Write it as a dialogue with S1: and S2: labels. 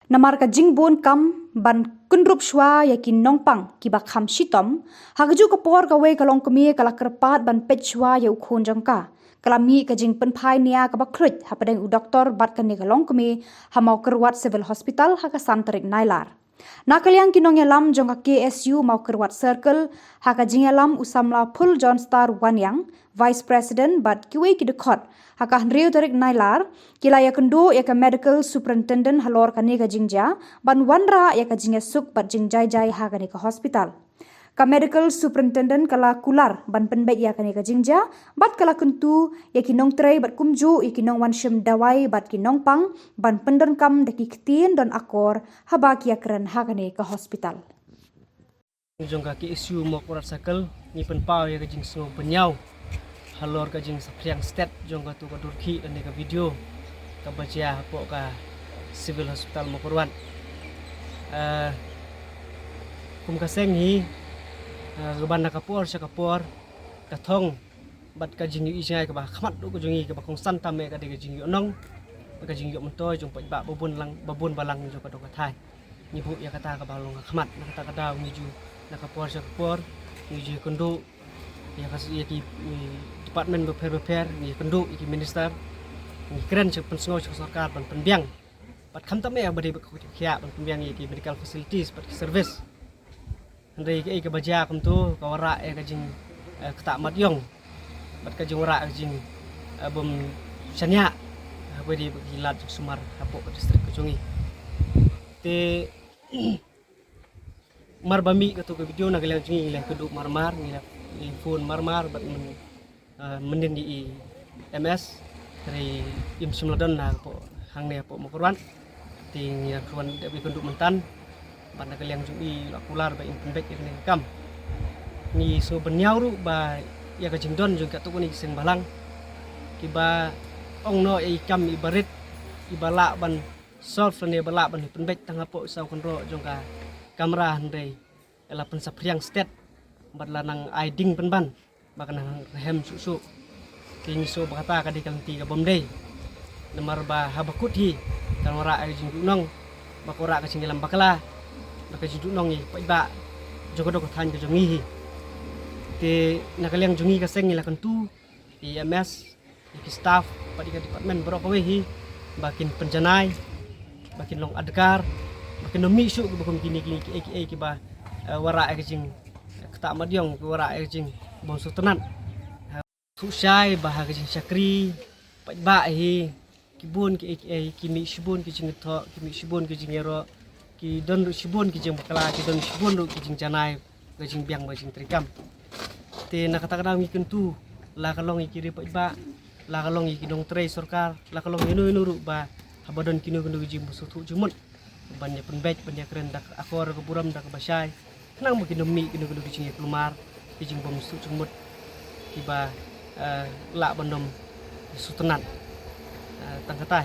S1: namar ka jingbon kam ban kunrup shwa yakin nongpang kiba kham shitom hagju ka por ka we kalong kami kala kerpat ban pet shwa ya ukhon jangka kalami ka jing pen phai nia ka bakrut hapadeng u doktor bat kan ni kalong kami hamau kerwat civil hospital haka santarik nailar nakaliang kinong yalam jong ka KSU mau kerwat circle haka jing yalam usamla phul John Star Wanyang vice president bat kiwe ki dekot haka hnriu tarik nailar kila ya kendo ya ka medical superintendent halor ka ni ka jingja ban wanra ya ka jingya suk bat jingjai jai haka ni ka hospital ka medical superintendent kala kular ban penbek ya ka ni ka jingja bat kala kentu ya kinong trei bat kumju ya kinong wanshim dawai bat kinong pang ban pendon kam daki ktien don akor habak ya keren haka ni ka hospital
S2: jong ka KSU mo kurat sakal ni penpau ya ka jing so penyau halor ka jing sapriang state jong ka tu ka Turki dan ka video ka baca po ka civil hospital mo kurwan kum ka seng hi gaban na kapor sa kapor ka thong bat ka jing yu isai ka ba khamat du ka jing ka ba kong san tam me ka de ka jing yu nong ka jing yu montoy jong pa ba babun balang jong ka do ka thai ni bu ya kata ka ba long ka khamat na kata ka daw ni ju na kapor sa kapor ni ju kondo ya kasi ya ki department beper ni kondo ki minister ni keren sa pensngo sa sarkar ban penbiang pat kham tam me ya bade ko khia ban penbiang ki medical facilities pat service andai ke baja kam tu ka wara e ka jing kata mat yong bat ka jing wara ka jing bom chanya bade gilat sumar hapo ka distrik Kecungi te mar bami ka tu ka video na galang jingi le keduk marmar ni phone marmar bat menin di MS dari im simladon na po hang ne po mokorwan ting ya kwan de bi kenduk mentan ban ka liang jui lakular ba impembek ini kam ni so benyau ru ba ya ka jingdon juga tu ni sing balang kiba ong no e kam ibarit ibala ban solve ne bala ban penbek tang apo sau konro jong ka kamera handai ela pensapriang state bat lanang aiding penban bakanang rehem susu ting so bakata ka di kalti ka bomdei namar ba habakut hi kan ora ai jing nong bakora ka singilam bakala baka jing nong ni pa ba jogo ko than ka jongi hi te nakaliang jongi ka seng ila kantu EMS ki staff pa di ka department bro ka we hi bakin penjanai bakin long adkar bakin no misu ko bakum kini ki ba wara ai jing kata madyong wara ai jing bon sutenan susai bah ka jing sakri pa ba hi kibun ki kimi shibun ki jing tho kimi shibun ki jing ero ki don shibun ki jing bakala ki don shibun ki jing janai ka jing biang ba jing trikam te na kata kadang mi kentu la kalong ikiri pa ba la kalong ikidong trei sarkar la kalong inu ru ba habadon kinu kinu jing musutu jumut banyak penbek banyak keren dak akor ke buram dak basai kenang makin demi kinu kinu jing kelumar ki jing bom musutu jumut kiba la bandom sutenan tang kata